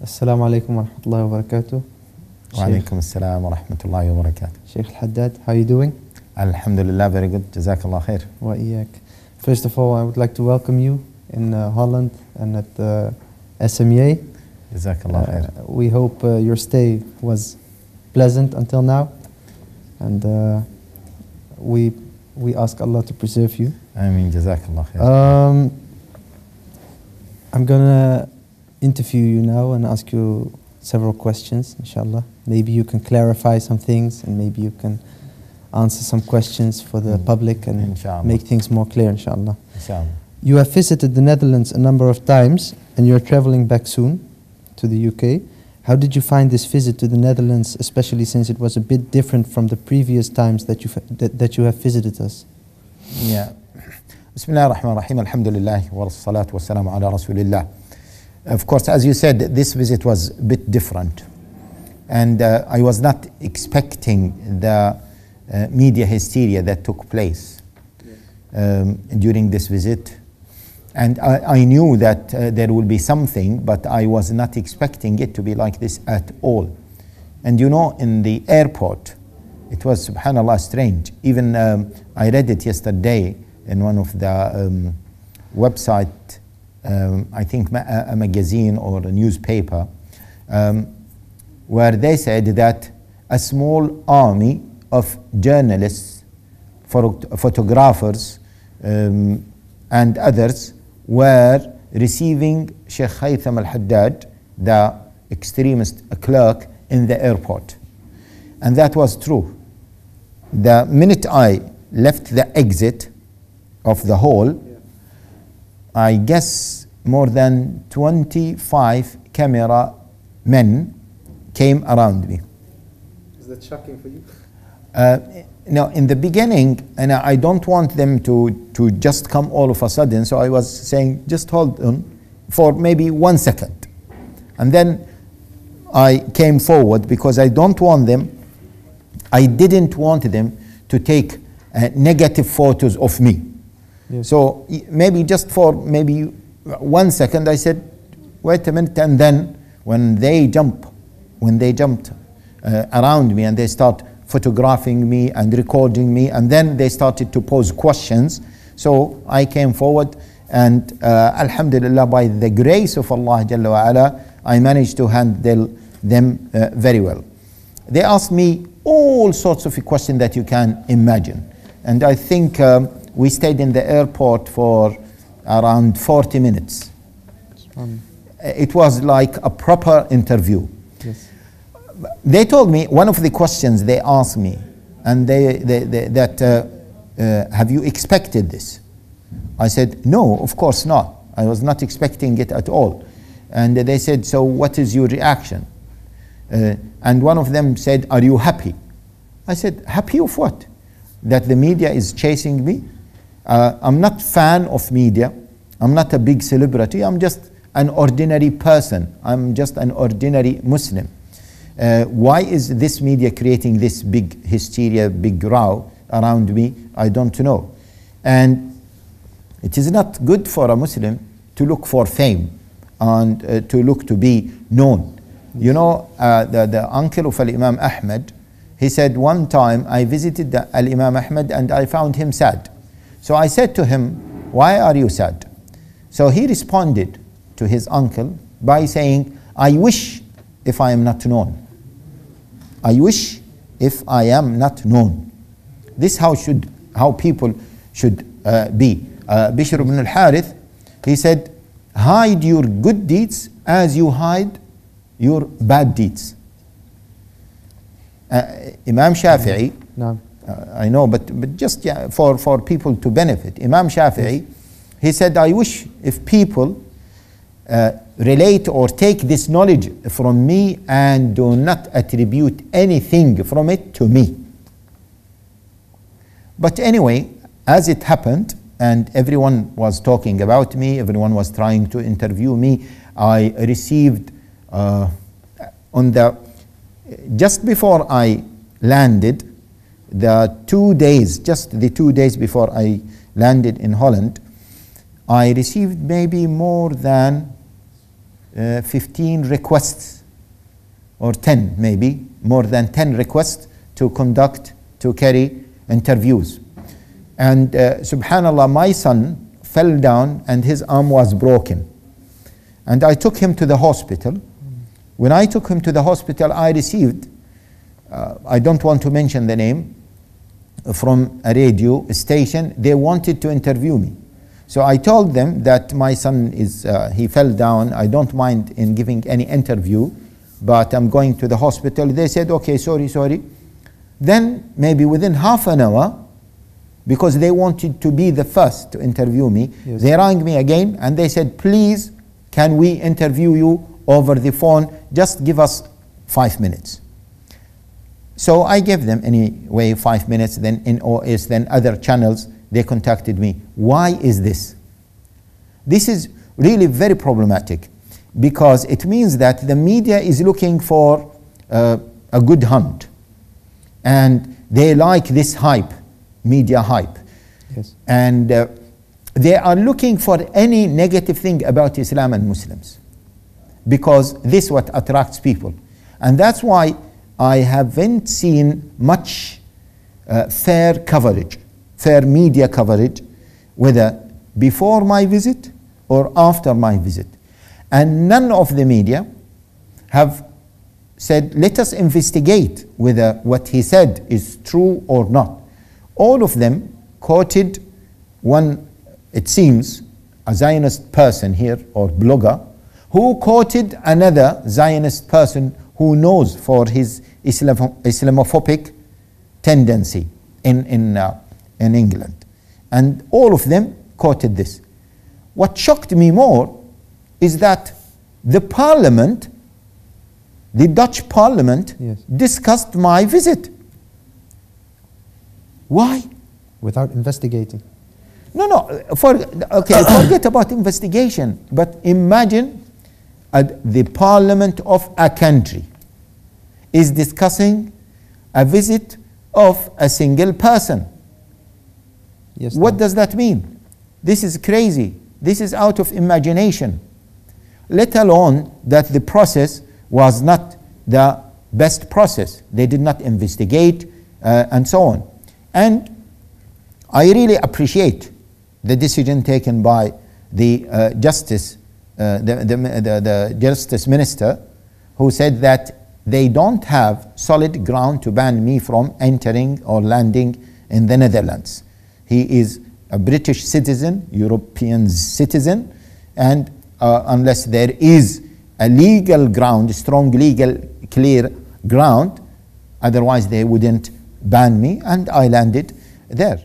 Assalamu alaikum wa rahmatullahi wa barakatuh. Wa alaikum assalam wa rahmatullahi wa barakatuh. Sheikh Haitham, how are you doing? Alhamdulillah, very good. Jazakallah khair. Wa iyak. First of all, I would like to welcome you in Holland and at the SMEA. Jazakallah khair. We hope your stay was pleasant until now, and we ask Allah to preserve you. Ameen, Jazakallah khair. I'm gonna interview you now and ask you several questions, inshallah. Maybe you can clarify some things, and maybe you can answer some questions for the public and Inshallah. make things more clear, inshallah. Inshallah. You have visited the Netherlands a number of times, and you're traveling back soon to the UK. How did you find this visit to the Netherlands, especially since it was a bit different from the previous times that you have visited us? Yeah. Bismillah ar-Rahman ar-Rahim. Alhamdulillah wa salatu wa salam ala Rasulillah. Of course, as you said, this visit was a bit different. And I was not expecting the media hysteria that took place during this visit. And I knew that there will be something, but I was not expecting it to be like this at all. And you know, in the airport, it was, subhanAllah, strange. Even I read it yesterday in one of the website, I think a magazine or a newspaper, where they said that a small army of journalists, photographers, and others were receiving Sheikh Haitham Al-Haddad, the extremist clerk, in the airport. And that was true. The minute I left the exit of the hall, I guess more than 25 camera men came around me. Is that shocking for you? No, in the beginning, and I don't want them to just come all of a sudden, so I was saying, just hold on for maybe 1 second. And then I came forward because I didn't want them to take negative photos of me. Yes. So maybe just for maybe 1 second, I said, wait a minute, and then when they jumped around me and they start photographing me and recording me, and then they started to pose questions. So I came forward, and alhamdulillah, by the grace of Allah Jalla wa Ala, I managed to handle them very well. They asked me all sorts of questions that you can imagine. And I think we stayed in the airport for around 40 minutes. It was like a proper interview. Yes. They told me, one of the questions they asked me, and have you expected this? I said, no, of course not. I was not expecting it at all. And they said, so what is your reaction? And one of them said, are you happy? I said, happy of what? That the media is chasing me? I'm not fan of media. I'm not a big celebrity. I'm just an ordinary person. I'm just an ordinary Muslim. Why is this media creating this big hysteria, big row around me? I don't know. And it is not good for a Muslim to look for fame and to look to be known. You know, the uncle of Al-Imam Ahmad, he said, one time I visited Al-Imam Ahmad and I found him sad. So I said to him, why are you sad? So he responded to his uncle by saying, I wish if I am not known. I wish if I am not known. This how people should be. Bishr ibn al-Harith, he said, hide your good deeds as you hide your bad deeds. Imam Shafi'i, No. I know, but just for people to benefit. Imam Shafi'i, he said, I wish if people relate or take this knowledge from me and do not attribute anything from it to me. But anyway, as it happened, and everyone was talking about me, everyone was trying to interview me, I received just before I landed, the 2 days, just the 2 days before I landed in Holland, I received maybe more than 15 requests, or 10 maybe, more than 10 requests to carry interviews. And subhanallah, my son fell down and his arm was broken. And I took him to the hospital. When I took him to the hospital, I received, I don't want to mention the name, from a radio station. They wanted to interview me. So I told them that my son he fell down. I don't mind in giving any interview, but I'm going to the hospital. They said, okay, sorry. Then maybe within half an hour, because they wanted to be the first to interview me, yes, they rang me again and they said, please, can we interview you over the phone? Just give us 5 minutes. So I gave them anyway 5 minutes. Then in OS, then other channels, they contacted me. Why is this? This is really very problematic, because it means that the media is looking for a good hunt, and they like this hype, media hype. Yes. And they are looking for any negative thing about Islam and Muslims, because this is what attracts people. And that's why I haven't seen much fair media coverage, whether before my visit or after my visit. And none of the media have said, let us investigate whether what he said is true or not. All of them quoted one, it seems, a Zionist person here, or blogger, who quoted another Zionist person who knows for his Islamophobic tendency in England. And all of them quoted this. What shocked me more is that the parliament, the Dutch parliament, yes, discussed my visit. Why? Without investigating. No, forget about investigation, but imagine the parliament of a country is discussing a visit of a single person. Yes. What does that mean? This is crazy. This is out of imagination. Let alone that the process was not the best process. They did not investigate and so on. And I really appreciate the decision taken by the justice minister, who said that they don't have solid ground to ban me from entering or landing in the Netherlands. He is a British citizen, European citizen, and unless there is a legal ground, strong legal, clear ground, otherwise they wouldn't ban me, and I landed there.